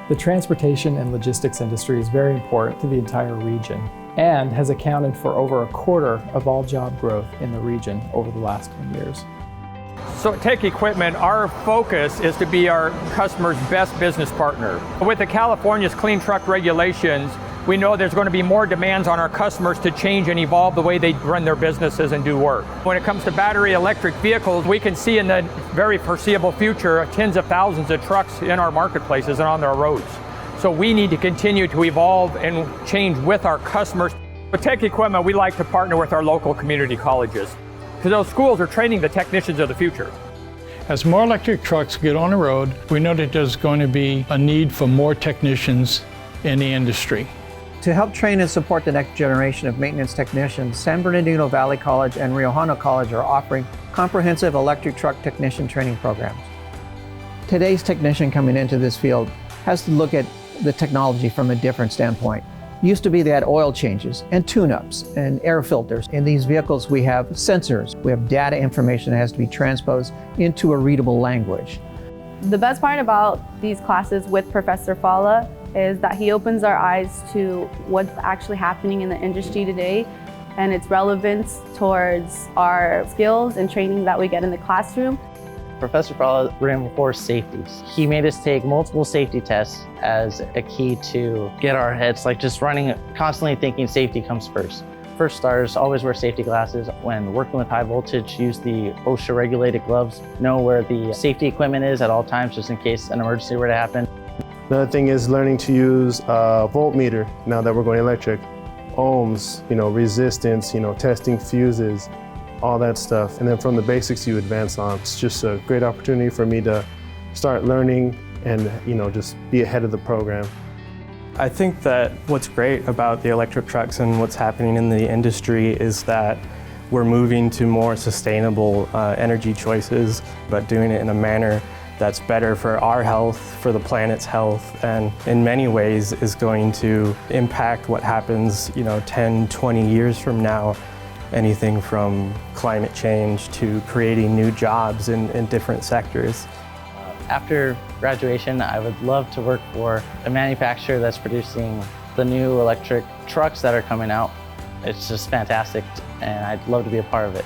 The transportation and logistics industry is very important to the entire region and has accounted for over a quarter of all job growth in the region over the last 10 years. So at Tech Equipment, our focus is to be our customer's best business partner. With the California's clean truck regulations, we know there's going to be more demands on our customers to change and evolve the way they run their businesses and do work. When it comes to battery electric vehicles, we can see in the very foreseeable future tens of thousands of trucks in our marketplaces and on our roads. So we need to continue to evolve and change with our customers. With Tech Equipment, we like to partner with our local community colleges because those schools are training the technicians of the future. As more electric trucks get on the road, we know that there's going to be a need for more technicians in the industry. To help train and support the next generation of maintenance technicians, San Bernardino Valley College and Rio Hondo College are offering comprehensive electric truck technician training programs. Today's technician coming into this field has to look at the technology from a different standpoint. Used to be they had oil changes and tune-ups and air filters. In these vehicles we have sensors, we have data information that has to be transposed into a readable language. The best part about these classes with Professor Fala is that he opens our eyes to what's actually happening in the industry today and its relevance towards our skills and training that we get in the classroom. Professor Fala reinforced safety. He made us take multiple safety tests as a key to get our heads just running, constantly thinking safety comes first. First starters, always wear safety glasses. When working with high voltage, use the OSHA regulated gloves. Know where the safety equipment is at all times just in case an emergency were to happen. Another thing is learning to use a voltmeter now that we're going electric. Ohms, resistance, testing fuses, all that stuff. And then from the basics you advance on. It's just a great opportunity for me to start learning and just be ahead of the program. I think that what's great about the electric trucks and what's happening in the industry is that we're moving to more sustainable energy choices, but doing it in a manner that's better for our health, for the planet's health, and in many ways is going to impact what happens 10, 20 years from now. Anything from climate change to creating new jobs in different sectors. After graduation, I would love to work for a manufacturer that's producing the new electric trucks that are coming out. It's just fantastic, and I'd love to be a part of it.